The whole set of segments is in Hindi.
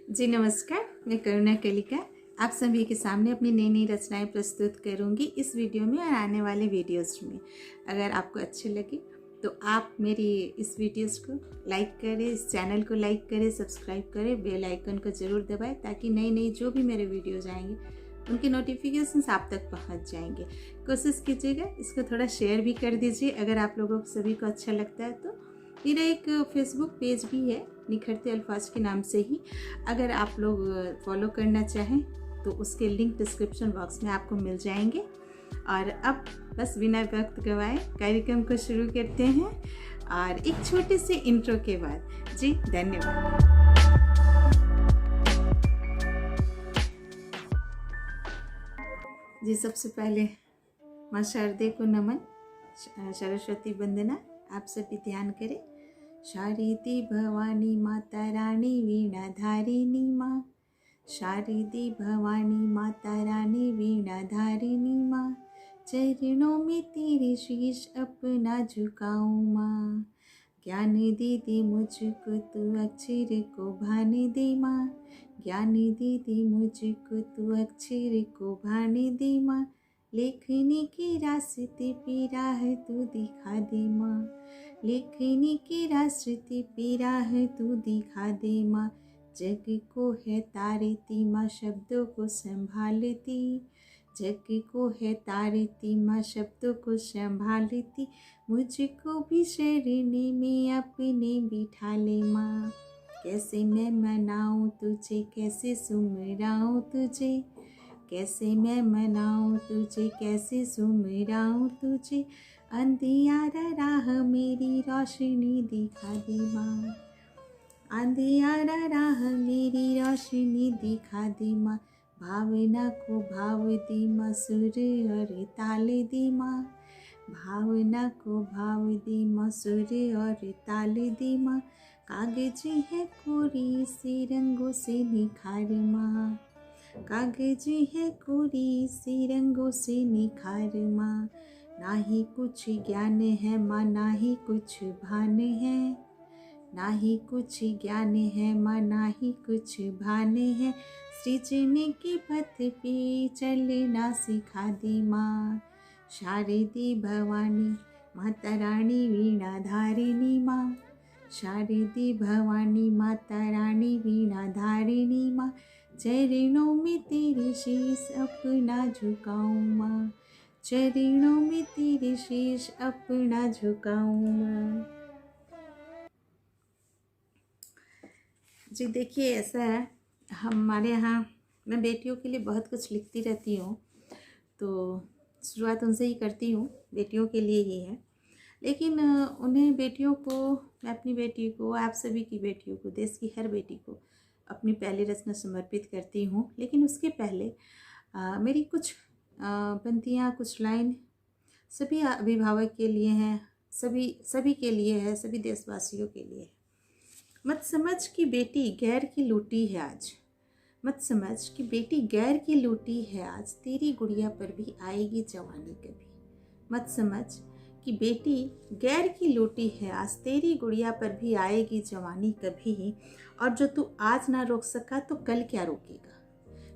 जी नमस्कार, मैं करुणा कलिका आप सभी के सामने अपनी नई नई रचनाएं प्रस्तुत करूंगी इस वीडियो में और आने वाले वीडियोस में। अगर आपको अच्छे लगे तो आप मेरी इस वीडियोस को लाइक करें, इस चैनल को लाइक करें, सब्सक्राइब करें, बेल आइकन को ज़रूर दबाएं ताकि नई नई जो भी मेरे वीडियोज़ आएंगे उनके नोटिफिकेशंस आप तक पहुंच जाएंगे। कोशिश कीजिएगा इसको थोड़ा शेयर भी कर दीजिए अगर आप लोगों को सभी को अच्छा लगता है तो। मेरा एक फेसबुक पेज भी है निखरते अल्फाज के नाम से ही, अगर आप लोग फॉलो करना चाहें तो उसके लिंक डिस्क्रिप्शन बॉक्स में आपको मिल जाएंगे। और अब बस बिना वक्त गवाए कार्यक्रम को शुरू करते हैं और एक छोटे से इंट्रो के बाद। जी धन्यवाद। जी सबसे पहले माँ शारदे को नमन, सरस्वती वंदना। आप सभी ध्यान करें। शारदी भवानी माता रानी वीणा धारिणी माँ, शारदी भवानी माता रानी वीणा धारिणी माँ, चरणों में तेरे शीश अपना झुकाऊं माँ। ज्ञान दे दे मुझको तू अक्षर को भाने दे माँ, ज्ञान दे दे मुझको तू अक्षर को भाने दे माँ। लेखनी के रास्ते पे राह तू दिखा दे माँ, लेखनी के रास्ते पे राह तू दिखा दे माँ। जग को है तारती माँ शब्दों को संभालती, जग को है तारती माँ शब्दों को संभालती। मुझको भी शरण में अपने बिठा ले माँ, कैसे मैं मनाऊँ तुझे, कैसे सुमराऊँ तुझे, कैसे मैं मनाऊँ तुझे, कैसे सुमराऊँ तुझे। अंधियारा राह मेरी रोशनी दिखा दे माँ, अंधियारा राह मेरी रोशनी दिखा दे माँ। भावना को भाव दे माँ, सुर और ताल दे माँ, भावना को भाव दे माँ, सुर और ताल दे माँ। कागज है कोरी से रंगों से निखार माँ, कागज है कोरी से रंगों से निखार माँ। ना ही कुछ ज्ञान है माँ, ना ही कुछ भान है, ना ही कुछ ज्ञान है माँ, ना ही कुछ भान है। सृजन के पथ पे चलना सिखा दे माँ, शारदी भवानी माता रानी वीणा धारिणी माँ, शारदी भवानी माता रानी वीणा धारिणी माँ। चरणों में तेरे शीश अपना झुकाऊं माँ, चरणों में तेरे शीश अपना झुकाऊं माँ। जी देखिए ऐसा है, हमारे यहाँ मैं बेटियों के लिए बहुत कुछ लिखती रहती हूँ, तो शुरुआत उनसे ही करती हूँ, बेटियों के लिए ही है। लेकिन उन्हें बेटियों को, मैं अपनी बेटी को, आप सभी की बेटियों को, देश की हर बेटी को अपनी पहली रचना समर्पित करती हूँ। लेकिन उसके पहले मेरी कुछ पंक्तियाँ, कुछ लाइन सभी अभिभावक के लिए हैं, सभी के लिए है, सभी देशवासियों के लिए है। मत समझ कि बेटी गैर की लूटी है आज, मत समझ कि बेटी गैर की लूटी है आज, तेरी गुड़िया पर भी आएगी जवानी कभी। मत समझ कि बेटी गैर की लूटी है आज, तेरी गुड़िया पर भी आएगी जवानी कभी। और जो तू आज ना रोक सका तो कल क्या रोकेगा,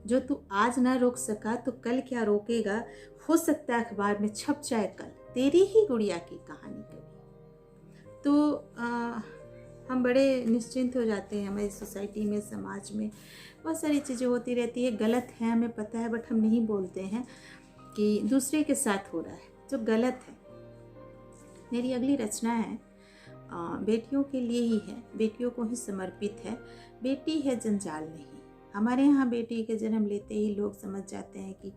जो तू आज ना रोक सका तो कल क्या रोकेगा। हो सकता है अखबार में छप जाए कल तेरी ही गुड़िया की कहानी कभी। तो हम बड़े निश्चिंत हो जाते हैं। हमारी सोसाइटी में, समाज में बहुत सारी चीज़ें होती रहती है, गलत है हमें पता है, बट हम नहीं बोलते हैं कि दूसरे के साथ हो रहा है जो गलत है। मेरी अगली रचना है बेटियों के लिए ही है, बेटियों को ही समर्पित है। बेटी है जंजाल नहीं। हमारे यहाँ बेटी के जन्म लेते ही लोग समझ जाते हैं कि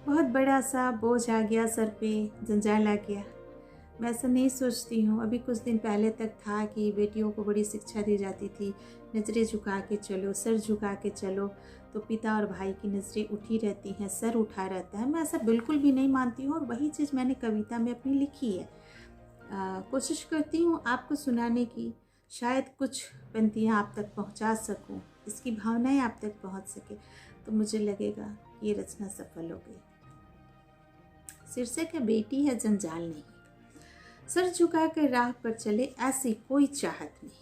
बहुत बड़ा सा बोझ आ गया सर पे, जंजाल आ गया। मैं ऐसा नहीं सोचती हूँ। अभी कुछ दिन पहले तक था कि बेटियों को बड़ी शिक्षा दी जाती थी, नज़रें झुका के चलो, सर झुका के चलो, तो पिता और भाई की नज़रें उठी रहती हैं, सर उठा रहता है। मैं ऐसा बिल्कुल भी नहीं मानती हूँ और वही चीज़ मैंने कविता में अपनी लिखी है। कोशिश करती हूँ आपको सुनाने की, शायद कुछ पंक्तियाँ आप तक पहुँचा सकूँ, इसकी भावनाएँ आप तक पहुँच सके, तो मुझे लगेगा ये रचना सफल हो गई। शीर्षक है बेटी है जंजाल नहीं। सर झुकाकर राह पर चले ऐसी कोई चाहत नहीं,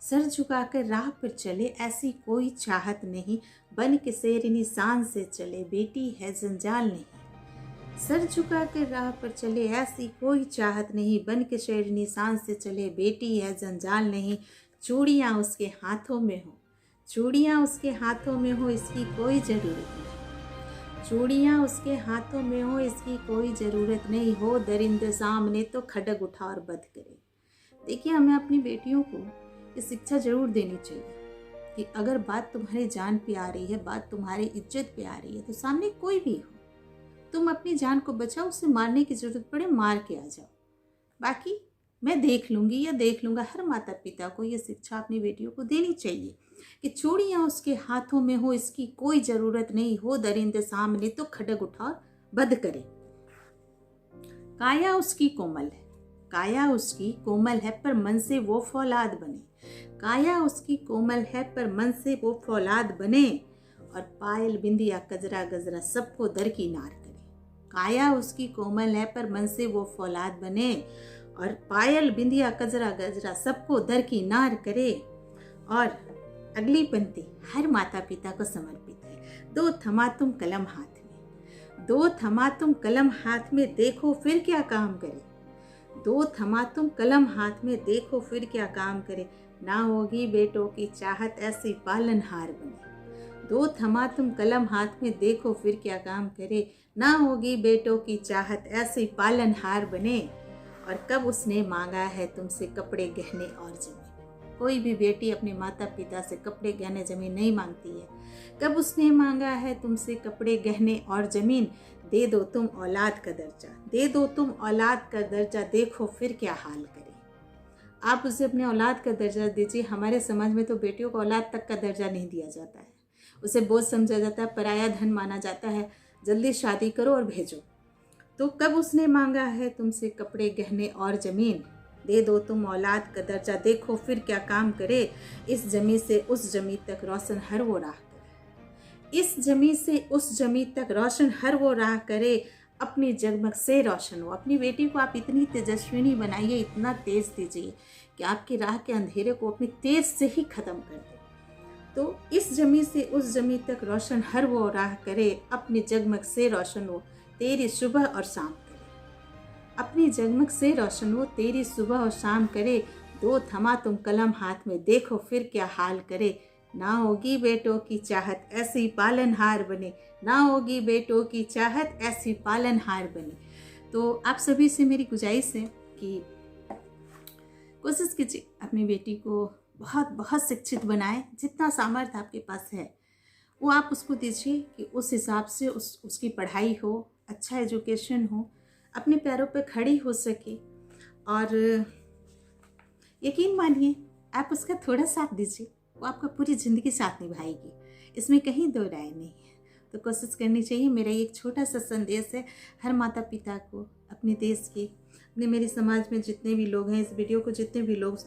सर झुकाकर राह पर चले ऐसी कोई चाहत नहीं, बन के शेरनी शान से चले बेटी है जंजाल नहीं। सर झुकाकर राह पर चले ऐसी कोई चाहत नहीं, बन के शेरनी शान से चले बेटी है जंजाल नहीं। चूड़ियाँ उसके हाथों में हो, चूड़ियाँ उसके हाथों में हो, इसकी कोई ज़रूरत नहीं। चूड़ियाँ उसके हाथों में हो, इसकी कोई ज़रूरत नहीं। हो दरिंदे सामने तो खड़ग उठा और बध करे। देखिए, हमें अपनी बेटियों को ये शिक्षा ज़रूर देनी चाहिए कि अगर बात तुम्हारे जान पे आ रही है, बात तुम्हारी इज्जत पे आ रही है, तो सामने कोई भी हो, तुम अपनी जान को बचाओ। उसे मारने की ज़रूरत पड़े मार के आ जाओ, बाकी मैं देख लूँगी या देख लूँगा। हर माता पिता को ये शिक्षा अपनी बेटियों को देनी चाहिए कि चूड़ियाँ उसके हाथों में हो, इसकी कोई ज़रूरत नहीं। हो दरिंदे सामने तो खड़ग उठा बध करे। काया उसकी कोमल है, काया उसकी कोमल है, पर मन से वो फौलाद बने। काया उसकी कोमल है, पर मन से वो फौलाद बने, और पायल बिंदिया कजरा गजरा सबको दरकिनार करे। काया उसकी कोमल है, पर मन से वो फौलाद बने, और पायल बिंदिया कजरा गजरा सबको दरकिनार करे। और अगली पंक्ति हर माता पिता को समर्पित है। दो थमा तुम कलम हाथ में, दो थमा तुम कलम हाथ में, देखो फिर क्या काम करे। दो थमा तुम कलम हाथ में, देखो फिर क्या काम करे। ना होगी बेटों की चाहत ऐसी पालनहार बने। दो थमा तुम कलम हाथ में, देखो फिर क्या काम करे। ना होगी बेटों की चाहत ऐसी पालनहार बने। और कब उसने मांगा है तुमसे कपड़े गहने और जमीन। कोई भी बेटी अपने माता पिता से कपड़े गहने जमीन नहीं मांगती है। कब उसने मांगा है तुमसे कपड़े गहने और जमीन। दे दो तुम औलाद का दर्जा, दे दो तुम औलाद का दर्जा, देखो फिर क्या हाल करे। आप उसे अपने औलाद का दर्जा दीजिए। हमारे समाज में तो बेटियों को औलाद तक का दर्जा नहीं दिया जाता है, उसे बोझ समझा जाता है, पराया धन माना जाता है। जल्दी शादी करो और भेजो। तो कब उसने मांगा है तुमसे कपड़े गहने और जमीन। दे दो तुम औलाद का दर्जा, देखो फिर क्या काम करे। इस जमी से उस जमी तक रोशन हर वो राह करे। इस जमी से उस जमी तक रोशन हर वो राह करे। अपनी जगमग से रोशन हो। अपनी बेटी को आप इतनी तेजस्विनी बनाइए, इतना तेज दीजिए कि आपकी राह के अंधेरे को अपनी तेज से ही खत्म कर दे। तो इस जमी से उस जमी तक रोशन हर वो राह करे। अपनी जगमग से रोशन हो, तेरी सुबह और शाम करे। अपनी जगमग से रोशन हो, तेरी सुबह और शाम करे। दो थमा तुम कलम हाथ में, देखो फिर क्या हाल करे। ना होगी बेटों की चाहत ऐसी पालनहार बने। ना होगी बेटों की चाहत ऐसी पालनहार बने। तो आप सभी से मेरी गुजारिश है कि कोशिश कीजिए अपनी बेटी को बहुत बहुत शिक्षित बनाएं। जितना सामर्थ्य आपके पास है वो आप उसको दीजिए कि उस हिसाब से उसकी पढ़ाई हो, अच्छा एजुकेशन हो, अपने पैरों पे खड़ी हो सके। और यकीन मानिए आप उसका थोड़ा साथ दीजिए, वो आपका पूरी ज़िंदगी साथ निभाएगी, इसमें कहीं दो राय नहीं है। तो कोशिश करनी चाहिए। मेरा एक छोटा सा संदेश है हर माता पिता को, अपने देश के, अपने मेरे समाज में जितने भी लोग हैं, इस वीडियो को जितने भी लोग